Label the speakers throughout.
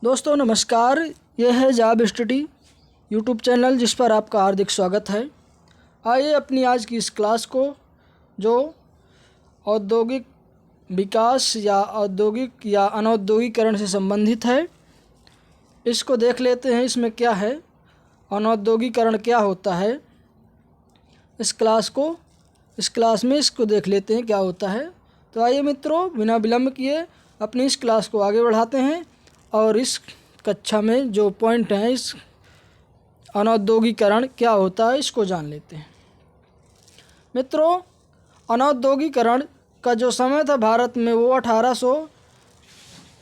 Speaker 1: दोस्तों नमस्कार। यह है जॉब स्टडी यूट्यूब चैनल जिस पर आपका हार्दिक स्वागत है। आइए अपनी आज की इस क्लास को जो औद्योगिक विकास या औद्योगिक या अनौद्योगिकरण से संबंधित है इसको देख लेते हैं। इसमें क्या है, अनौद्योगिकरण क्या होता है, इस क्लास में इसको देख लेते हैं क्या होता है। तो आइए मित्रों, बिना विलंब किए अपनी इस क्लास को आगे बढ़ाते हैं और इस कक्षा में जो पॉइंट हैं, इस अनौद्योगिकरण क्या होता है इसको जान लेते हैं। मित्रों, अनौद्योगिकरण का जो समय था भारत में वो 1800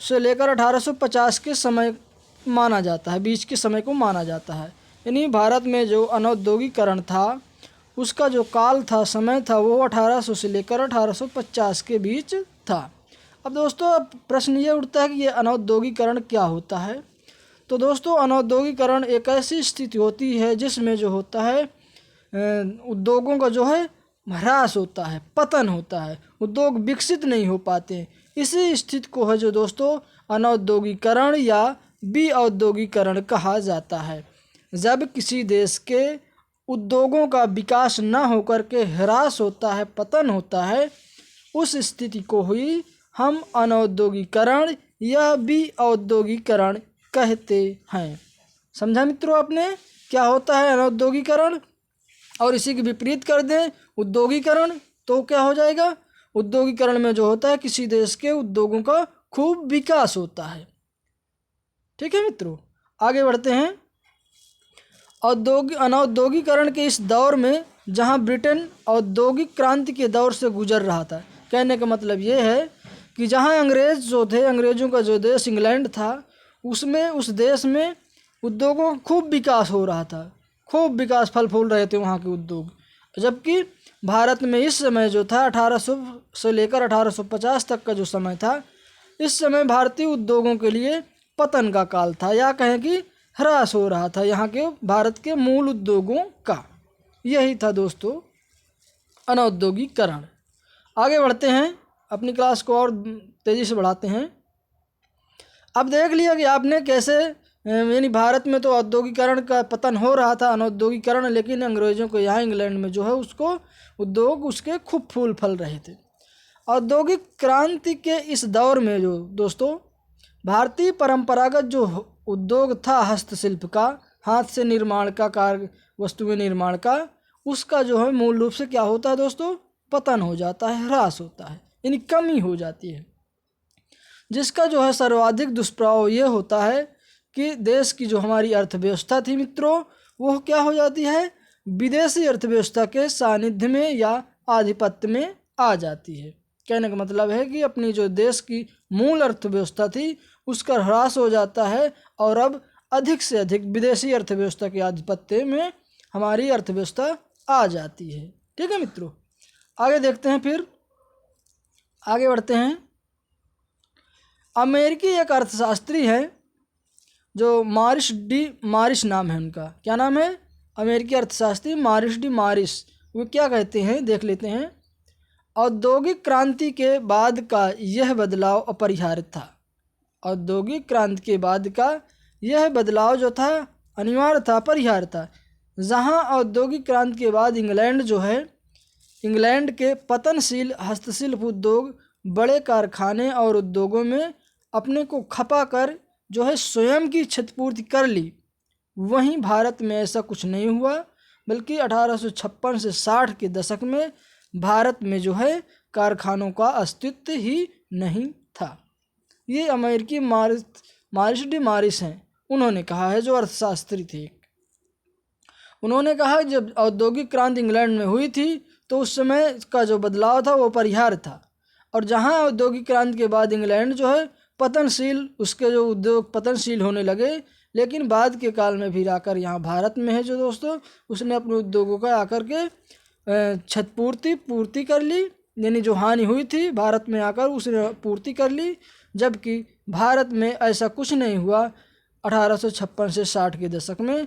Speaker 1: से लेकर 1850 के समय माना जाता है, बीच के समय को माना जाता है। यानी भारत में जो अनौद्योगिकरण था उसका जो काल था, समय था, वो 1800 से लेकर 1850 के बीच था। अब दोस्तों प्रश्न ये उठता है कि ये अनौद्योगिकरण क्या होता है। तो दोस्तों अनौद्योगिकरण एक ऐसी स्थिति होती है जिसमें जो होता है उद्योगों का जो है ह्रास होता है, पतन होता है, उद्योग विकसित नहीं हो पाते। इसी स्थिति को है जो दोस्तों अनौद्योगिकरण या विऔद्योगिकरण कहा जाता है। जब किसी देश के उद्योगों का विकास न होकर के ह्रास होता है, पतन होता है, उस स्थिति को ही हम अनौद्योगिकरण या विऔद्योगिकरण कहते हैं। समझा मित्रों आपने क्या होता है अनौद्योगिकरण? और इसी के विपरीत कर दें उद्योगीकरण तो क्या हो जाएगा? उद्योगीकरण में जो होता है किसी देश के उद्योगों का खूब विकास होता है। ठीक है मित्रों, आगे बढ़ते हैं। अनौद्योगिकरण के इस दौर में जहां ब्रिटेन औद्योगिक क्रांति के दौर से गुजर रहा था, कहने का मतलब ये है कि जहां अंग्रेज जो थे, अंग्रेज़ों का जो देश इंग्लैंड था, उसमें उस देश में उद्योगों का खूब विकास हो रहा था, खूब विकास फल फूल रहे थे वहाँ के उद्योग। जबकि भारत में इस समय जो था 1800 से लेकर 1850 तक का जो समय था, इस समय भारतीय उद्योगों के लिए पतन का काल था, या कहें कि ह्रास हो रहा था यहाँ के भारत के मूल उद्योगों का। यही था दोस्तों अनौद्योगिकरण। आगे बढ़ते हैं, अपनी क्लास को और तेज़ी से बढ़ाते हैं। अब देख लिया कि आपने कैसे, यानी भारत में तो औद्योगिकरण का पतन हो रहा था, अनौद्योगिकरण, लेकिन अंग्रेज़ों को यहाँ इंग्लैंड में जो है उसको उद्योग उसके खूब फूल फल रहे थे। औद्योगिक क्रांति के इस दौर में जो दोस्तों भारतीय परंपरागत जो उद्योग था, हस्तशिल्प का, हाथ से निर्माण का, कार्य वस्तुएं निर्माण का, उसका जो है मूल रूप से क्या होता है दोस्तों? पतन हो जाता है, ह्रास होता है, यानी कमी हो जाती है। जिसका जो है सर्वाधिक दुष्प्रभाव ये होता है कि देश की जो हमारी अर्थव्यवस्था थी मित्रों, वो क्या हो जाती है? विदेशी अर्थव्यवस्था के सानिध्य में या आधिपत्य में आ जाती है। कहने का मतलब है कि अपनी जो देश की मूल अर्थव्यवस्था थी उसका ह्रास हो जाता है और अब अधिक से अधिक विदेशी अर्थव्यवस्था के आधिपत्य में हमारी अर्थव्यवस्था आ जाती है। ठीक है मित्रों, आगे देखते हैं, फिर आगे बढ़ते हैं। अमेरिकी एक अर्थशास्त्री है जो मारिस नाम है उनका। क्या नाम है? अमेरिकी अर्थशास्त्री मारिस। वो क्या कहते हैं देख लेते हैं। औद्योगिक क्रांति के बाद का यह बदलाव अपरिहार्य था। औद्योगिक क्रांति के बाद का यह बदलाव जो था अनिवार्य था, अपरिहार्य था। जहां औद्योगिक क्रांति के बाद इंग्लैंड जो है, इंग्लैंड के पतनशील हस्तशिल्प उद्योग बड़े कारखाने और उद्योगों में अपने को खपा कर जो है स्वयं की क्षतिपूर्ति कर ली। वहीं भारत में ऐसा कुछ नहीं हुआ, बल्कि 1856 से 60 के दशक में भारत में जो है कारखानों का अस्तित्व ही नहीं था। ये अमेरिकी मारिस हैं, उन्होंने कहा है, जो अर्थशास्त्री थे। उन्होंने कहा जब औद्योगिक क्रांति इंग्लैंड में हुई थी तो उस समय का जो बदलाव था वो अपरिहार्य था, और जहां औद्योगिक क्रांति के बाद इंग्लैंड जो है पतनशील, उसके जो उद्योग पतनशील होने लगे, लेकिन बाद के काल में फिर आकर यहाँ भारत में है जो दोस्तों उसने अपने उद्योगों का आकर के पूर्ति कर ली, यानी जो हानि हुई थी भारत में आकर उसने पूर्ति कर ली। जबकि भारत में ऐसा कुछ नहीं हुआ 1856 से 60 के दशक में,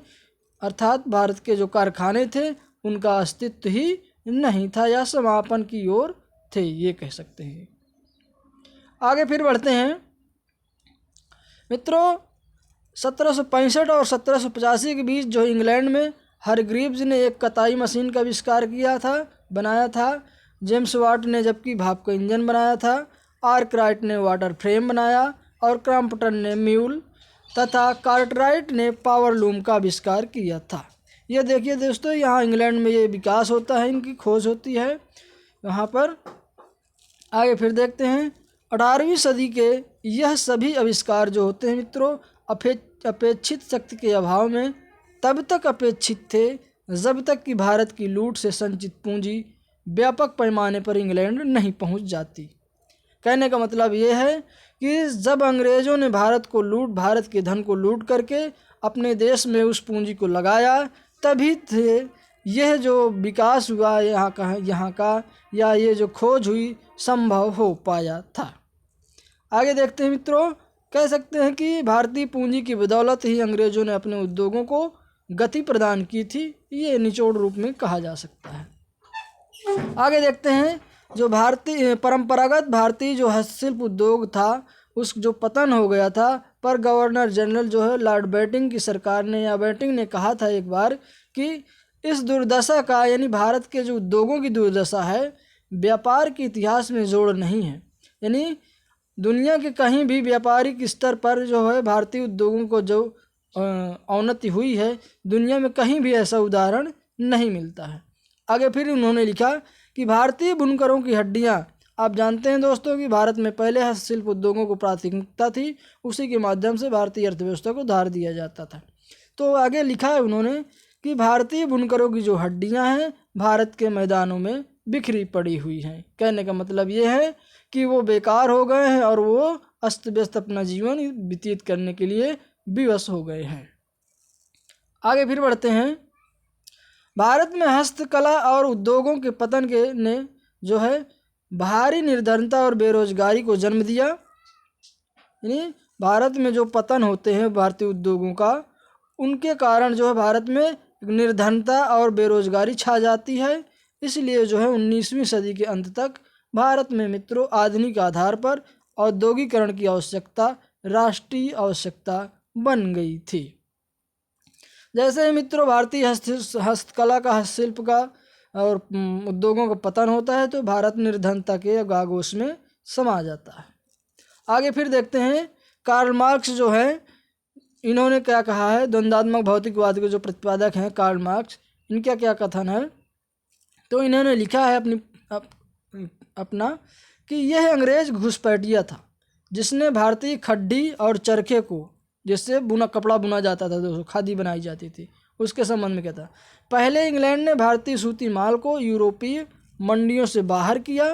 Speaker 1: अर्थात भारत के जो कारखाने थे उनका अस्तित्व ही नहीं था या समापन की ओर थे, ये कह सकते हैं। आगे फिर बढ़ते हैं मित्रों। 1765 और 1785 के बीच जो इंग्लैंड में हारग्रीव्स ने एक कताई मशीन का आविष्कार बनाया था। जेम्स वाट ने जबकि भाप का इंजन बनाया था। आर्कराइट ने वाटर फ्रेम बनाया और क्रॉम्पटन ने म्यूल तथा कार्टराइट ने पावर लूम का आविष्कार किया था। ये देखिए दोस्तों, यहाँ इंग्लैंड में ये विकास होता है, इनकी खोज होती है यहाँ पर। आगे फिर देखते हैं 18वीं सदी के यह सभी आविष्कार जो होते हैं मित्रों, अपेक्षित शक्ति के अभाव में तब तक अपेक्षित थे जब तक कि भारत की लूट से संचित पूंजी व्यापक पैमाने पर इंग्लैंड नहीं पहुंच जाती। कहने का मतलब ये है कि जब अंग्रेज़ों ने भारत के धन को लूट करके अपने देश में उस पूंजी को लगाया, तभी थे यह जो विकास हुआ यहाँ का या ये जो खोज हुई संभव हो पाया था। आगे देखते हैं मित्रों, कह सकते हैं कि भारतीय पूंजी की बदौलत ही अंग्रेज़ों ने अपने उद्योगों को गति प्रदान की थी, ये निचोड़ रूप में कहा जा सकता है। आगे देखते हैं, जो परंपरागत भारतीय जो हस्तशिल्प उद्योग था उस जो पतन हो गया था, पर गवर्नर जनरल जो है लॉर्ड बेटिंग की सरकार ने या बेटिंग ने कहा था एक बार कि इस दुर्दशा का यानी भारत के जो उद्योगों की दुर्दशा है व्यापार के इतिहास में जोड़ नहीं है। यानी दुनिया के कहीं भी व्यापारिक स्तर पर जो है भारतीय उद्योगों को जो अवनति हुई है, दुनिया में कहीं भी ऐसा उदाहरण नहीं मिलता है। आगे फिर उन्होंने लिखा कि भारतीय बुनकरों की हड्डियाँ, आप जानते हैं दोस्तों कि भारत में पहले हस्तशिल्प उद्योगों को प्राथमिकता थी, उसी के माध्यम से भारतीय अर्थव्यवस्था को उधार दिया जाता था। तो आगे लिखा है उन्होंने कि भारतीय बुनकरों की जो हड्डियां हैं भारत के मैदानों में बिखरी पड़ी हुई हैं। कहने का मतलब ये है कि वो बेकार हो गए हैं और वो अस्त व्यस्त अपना जीवन व्यतीत करने के लिए विवश हो गए हैं। आगे फिर बढ़ते हैं, भारत में हस्तकला और उद्योगों के पतन ने जो है भारी निर्धनता और बेरोजगारी को जन्म दिया। यानी भारत में जो पतन होते हैं भारतीय उद्योगों का, उनके कारण जो है भारत में निर्धनता और बेरोजगारी छा जाती है। इसलिए जो है 19वीं सदी के अंत तक भारत में मित्रों आधुनिक आधार पर औद्योगिकरण की आवश्यकता राष्ट्रीय आवश्यकता बन गई थी। जैसे ही मित्रों भारतीय हस्तकला का, हस्तशिल्प का और उद्योगों का पतन होता है तो भारत निर्धनता के आगोश में समा जाता है। आगे फिर देखते हैं, कार्ल मार्क्स जो है इन्होंने क्या कहा है। द्वंद्वात्मक भौतिकवाद के जो प्रतिपादक हैं कार्ल मार्क्स, इनका क्या कथन है, तो इन्होंने लिखा है अपना कि यह अंग्रेज घुसपैठिया था जिसने भारतीय खड्डी और चरखे को, जिससे कपड़ा बुना जाता था दोस्तों, खादी बनाई जाती थी, उसके संबंध में कहता, पहले इंग्लैंड ने भारतीय सूती माल को यूरोपीय मंडियों से बाहर किया।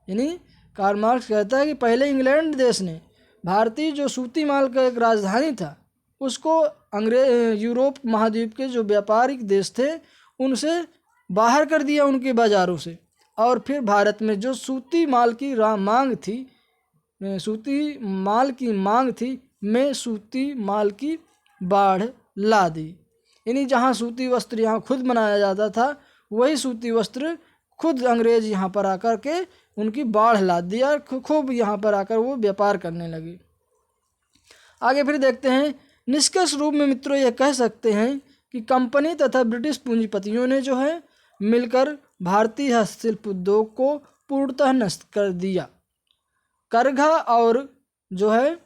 Speaker 1: यानी कार्ल मार्क्स कहता है कि पहले इंग्लैंड देश ने भारतीय जो सूती माल का एक राजधानी था उसको यूरोप महाद्वीप के जो व्यापारिक देश थे उनसे बाहर कर दिया, उनके बाज़ारों से, और फिर भारत में जो सूती माल की मांग थी में सूती माल की बाढ़ ला दी। यानी जहाँ सूती वस्त्र यहाँ खुद बनाया जाता था, वही सूती वस्त्र खुद अंग्रेज यहाँ पर आकर के उनकी बाढ़ ला दिया, खूब यहाँ पर आकर वो व्यापार करने लगे। आगे फिर देखते हैं, निष्कर्ष रूप में मित्रों ये कह सकते हैं कि कंपनी तथा ब्रिटिश पूंजीपतियों ने जो है मिलकर भारतीय हस्तशिल्प उद्योग को पूर्णतः नष्ट कर दिया। करघा और जो है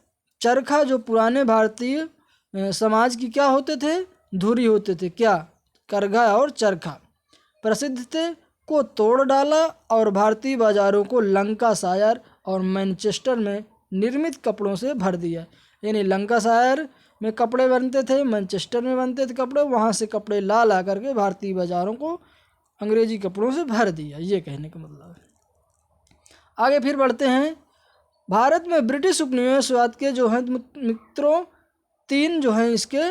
Speaker 1: चरखा जो पुराने भारतीय समाज की क्या होते थे, धुरी होते थे, क्या करघा और चरखा प्रसिद्ध थे, को तोड़ डाला और भारतीय बाजारों को लंकाशायर और मैनचेस्टर में निर्मित कपड़ों से भर दिया। यानी लंकाशायर में कपड़े बनते थे, मैनचेस्टर में बनते थे कपड़े, वहाँ से कपड़े ला करके भारतीय बाजारों को अंग्रेजी कपड़ों से भर दिया, ये कहने का मतलब है। आगे फिर बढ़ते हैं, भारत में ब्रिटिश उपनिवेशवाद के जो हैं मित्रों 3 जो हैं इसके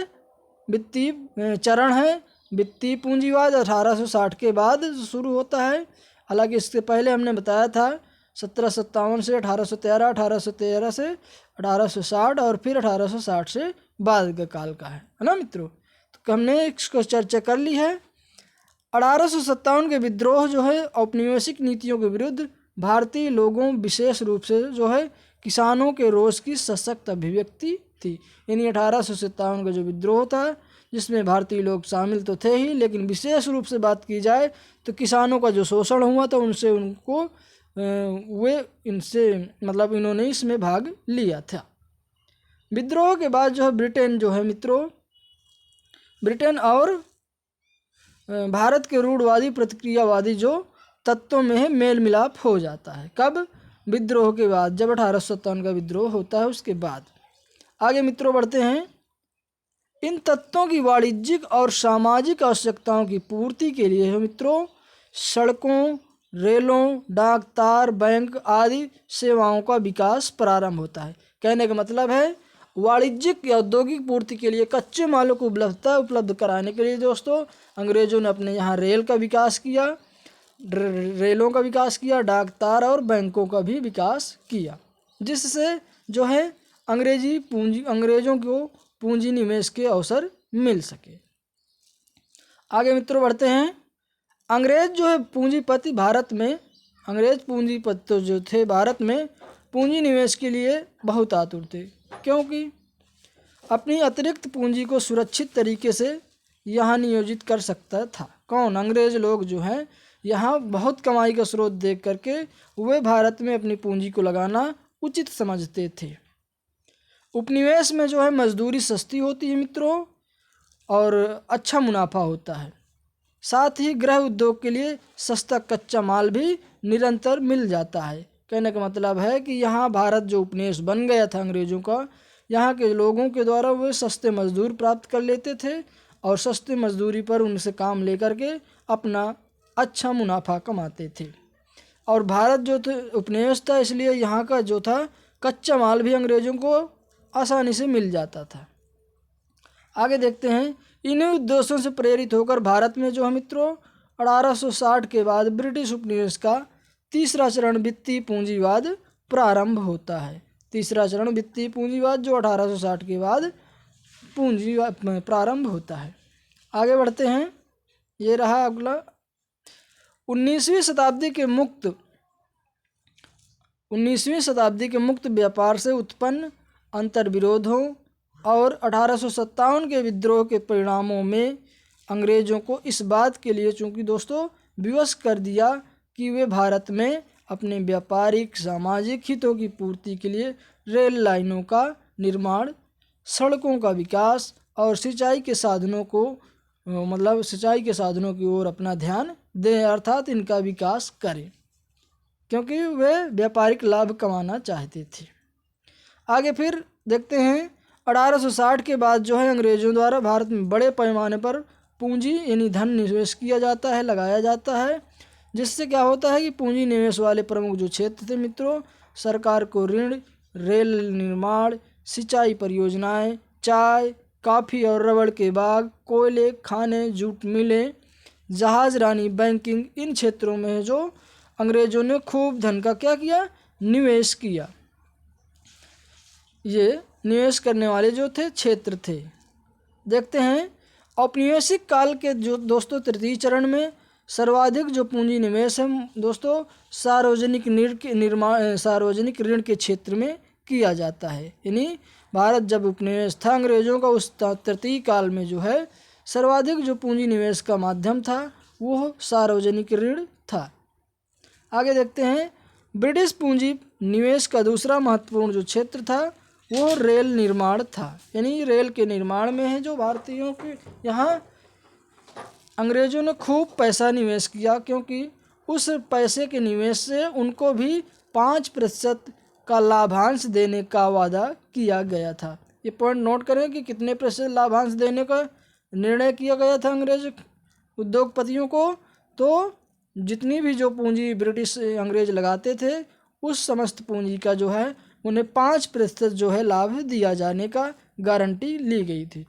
Speaker 1: वित्तीय चरण हैं। वित्तीय पूंजीवाद 1860 के बाद शुरू होता है, हालांकि इससे पहले हमने बताया था 1757 से 1813, 1813 से 1860 और फिर 1860 से बाद का काल का है ना मित्रों। तो हमने इसको चर्चा कर ली है। 1857 के विद्रोह जो है औपनिवेशिक नीतियों के विरुद्ध भारतीय लोगों विशेष रूप से जो है किसानों के रोष की सशक्त अभिव्यक्ति थी। यानी 1857 का जो विद्रोह था जिसमें भारतीय लोग शामिल तो थे ही, लेकिन विशेष रूप से बात की जाए तो किसानों का जो शोषण हुआ था उनसे उनको वे इनसे मतलब इन्होंने इसमें भाग लिया था। विद्रोह के बाद जो है ब्रिटेन जो है मित्रों, ब्रिटेन और भारत के रूढ़वादी प्रतिक्रियावादी जो तत्वों में है मेल मिलाप हो जाता है। कब? विद्रोह के बाद, जब 1857 का विद्रोह होता है उसके बाद। आगे मित्रों बढ़ते हैं। इन तत्वों की वाणिज्यिक और सामाजिक आवश्यकताओं की पूर्ति के लिए है मित्रों सड़कों, रेलों, डाक तार, बैंक आदि सेवाओं का विकास प्रारंभ होता है। कहने का मतलब है वाणिज्यिक या औद्योगिक पूर्ति के लिए कच्चे मालों को उपलब्ध कराने के लिए दोस्तों अंग्रेजों ने अपने यहाँ रेल का विकास किया, रेलों का विकास किया, डाक तार और बैंकों का भी विकास किया, जिससे जो है अंग्रेजों को पूंजी निवेश के अवसर मिल सके। आगे मित्रों बढ़ते हैं। अंग्रेज जो है पूंजीपति भारत में, अंग्रेज पूंजीपति जो थे भारत में पूंजी निवेश के लिए बहुत आतुर थे, क्योंकि अपनी अतिरिक्त पूंजी को सुरक्षित तरीके से यहाँ नियोजित कर सकता था। कौन? अंग्रेज लोग जो हैं यहाँ बहुत कमाई का स्रोत देख करके वे भारत में अपनी पूंजी को लगाना उचित समझते थे। उपनिवेश में जो है मजदूरी सस्ती होती है मित्रों और अच्छा मुनाफा होता है। साथ ही गृह उद्योग के लिए सस्ता कच्चा माल भी निरंतर मिल जाता है। कहने का मतलब है कि यहाँ भारत जो उपनिवेश बन गया था अंग्रेजों का, यहाँ के लोगों के द्वारा वे सस्ते मजदूर प्राप्त कर लेते थे और सस्ते मजदूरी पर उनसे काम लेकर के अपना अच्छा मुनाफा कमाते थे। और भारत जो उपनिवेश था इसलिए यहाँ का जो था कच्चा माल भी अंग्रेजों को आसानी से मिल जाता था। आगे देखते हैं। इन्हीं उद्देश्यों से प्रेरित होकर भारत में जो है मित्रों 1860 के बाद ब्रिटिश उपनिवेश का तीसरा चरण वित्तीय पूंजीवाद प्रारंभ होता है। तीसरा चरण वित्तीय पूंजीवाद जो 1860 के बाद पूंजीवाद प्रारंभ होता है। आगे बढ़ते हैं। ये रहा अगला 19वीं शताब्दी के मुक्त व्यापार से उत्पन्न अंतर्विरोधों और 1857 के विद्रोह के परिणामों में अंग्रेजों को इस बात के लिए चूंकि दोस्तों विवश कर दिया कि वे भारत में अपने व्यापारिक सामाजिक हितों की पूर्ति के लिए रेल लाइनों का निर्माण, सड़कों का विकास और सिंचाई के साधनों की ओर अपना ध्यान दें, अर्थात इनका विकास करें, क्योंकि वे व्यापारिक लाभ कमाना चाहते थे। आगे फिर देखते हैं 1860 के बाद जो है अंग्रेजों द्वारा भारत में बड़े पैमाने पर पूंजी यानी धन निवेश किया जाता है, लगाया जाता है, जिससे क्या होता है कि पूंजी निवेश वाले प्रमुख जो क्षेत्र थे मित्रों सरकार को ऋण, रेल निर्माण, सिंचाई परियोजनाएं, चाय, कॉफ़ी और रबड़ के बाग, कोयले, खाने, जूट मिलें, जहाज रानी, बैंकिंग, इन क्षेत्रों में जो अंग्रेजों ने खूब धन का क्या किया? निवेश किया। ये निवेश करने वाले जो थे क्षेत्र थे। देखते हैं औपनिवेशिक काल के जो दोस्तों तृतीय चरण में सर्वाधिक जो पूंजी निवेश है दोस्तों सार्वजनिक ऋण के क्षेत्र में किया जाता है। यानी भारत जब उपनिवेश था अंग्रेजों का उस तृतीय काल में जो है सर्वाधिक जो पूंजी निवेश का माध्यम था वो सार्वजनिक ऋण था। आगे देखते हैं ब्रिटिश पूंजी निवेश का दूसरा महत्वपूर्ण जो क्षेत्र था वो रेल निर्माण था। यानी रेल के निर्माण में है जो भारतीयों के यहाँ अंग्रेजों ने खूब पैसा निवेश किया, क्योंकि उस पैसे के निवेश से उनको भी 5% का लाभांश देने का वादा किया गया था। ये पॉइंट नोट करें कि कितने प्रतिशत लाभांश देने का निर्णय किया गया था अंग्रेज उद्योगपतियों को। तो जितनी भी जो पूंजी ब्रिटिश अंग्रेज लगाते थे उस समस्त पूंजी का जो है उन्हें 5% जो है लाभ दिया जाने का गारंटी ली गई थी।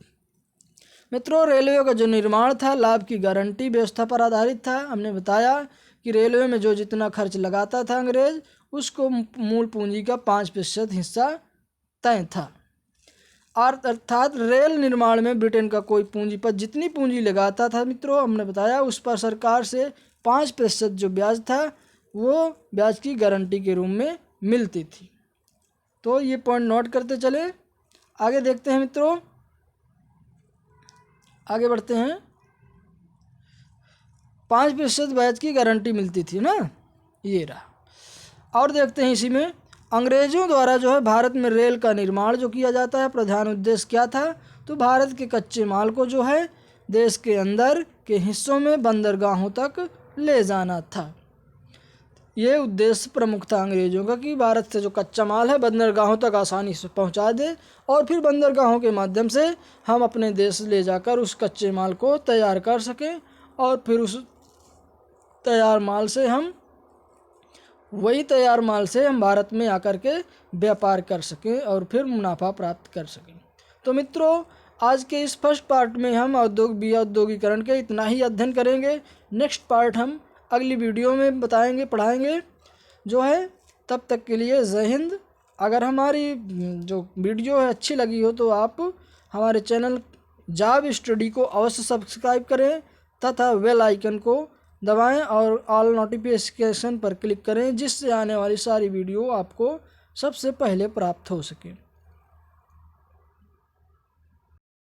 Speaker 1: मित्रों रेलवे का जो निर्माण था लाभ की गारंटी व्यवस्था पर आधारित था। हमने बताया कि रेलवे में जो जितना खर्च लगाता था अंग्रेज उसको मूल पूंजी का 5% हिस्सा तय था। अर्थात रेल निर्माण में ब्रिटेन का कोई पूंजीपति जितनी पूंजी लगाता था मित्रों हमने बताया उस पर सरकार से 5% जो ब्याज था वो ब्याज की गारंटी के रूप में मिलती थी। तो ये पॉइंट नोट करते चले। आगे देखते हैं मित्रों, आगे बढ़ते हैं। 5% ब्याज की गारंटी मिलती थी ना, ये रहा। और देखते हैं इसी में, अंग्रेज़ों द्वारा जो है भारत में रेल का निर्माण जो किया जाता है, प्रधान उद्देश्य क्या था, तो भारत के कच्चे माल को जो है देश के अंदर के हिस्सों में बंदरगाहों तक ले जाना था। ये उद्देश्य प्रमुख था अंग्रेज़ों का कि भारत से जो कच्चा माल है बंदरगाहों तक आसानी से पहुंचा दे और फिर बंदरगाहों के माध्यम से हम अपने देश ले जाकर उस कच्चे माल को तैयार कर सकें और फिर उस तैयार माल से हम भारत में आकर के व्यापार कर सकें और फिर मुनाफा प्राप्त कर सकें। तो मित्रों, आज के इस फर्स्ट पार्ट में हम औद्योगिकरण के इतना ही अध्ययन करेंगे। नेक्स्ट पार्ट हम अगली वीडियो में पढ़ाएंगे जो है। तब तक के लिए जय हिंद। अगर हमारी जो वीडियो है अच्छी लगी हो तो आप हमारे चैनल जॉब स्टडी को अवश्य सब्सक्राइब करें तथा बेल आइकन को दबाएं और ऑल नोटिफिकेशन पर क्लिक करें, जिससे आने वाली सारी वीडियो आपको सबसे पहले प्राप्त हो सके।